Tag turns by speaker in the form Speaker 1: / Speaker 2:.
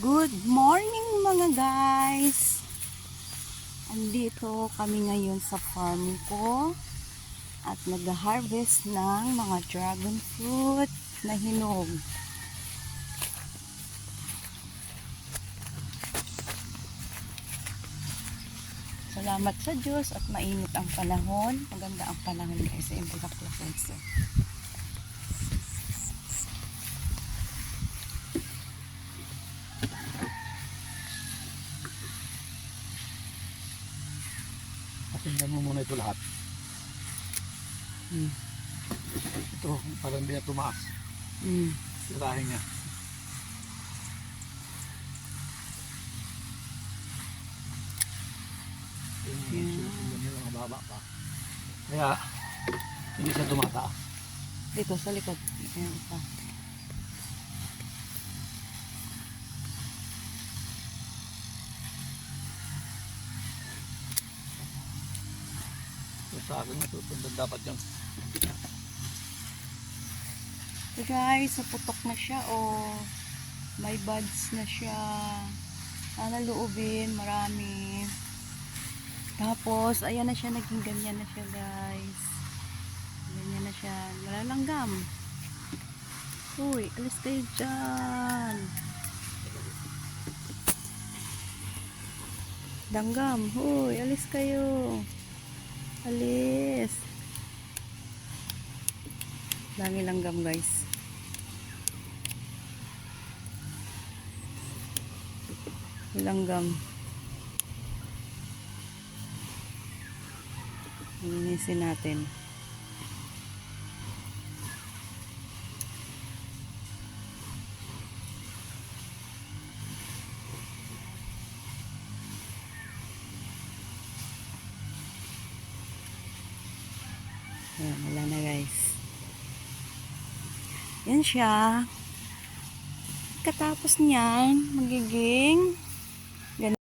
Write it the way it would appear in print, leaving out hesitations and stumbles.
Speaker 1: Good morning mga guys! Andito kami ngayon sa farm ko at nag-harvest ng mga dragon fruit na hinog. Salamat sa Diyos at mainit ang panahon. Maganda ang panahon guys sa Bulaklak guys.
Speaker 2: Tingnan mo muna ito lahat. Ito, parang hindi na tumaas. Sirahin niya. Tingnan niya lang mababa pa. Kaya, hindi siya tumataas.
Speaker 1: Dito sa likod. Ayan pa.
Speaker 2: Sa akin natutundang dapat yan.
Speaker 1: So guys, putok na siya oh. May buds na siya. Sana loobin, marami. Tapos, ayan na siya, naging ganyan na siya guys. Ganyan na siya. Malalanggam. Uy, alis kayo dyan. Langgam, uy, alis kayo. Alis. Dami langgam guys. Langgam. Linisin natin. Ayan, wala na guys. Yan siya. Katapos niyan, magiging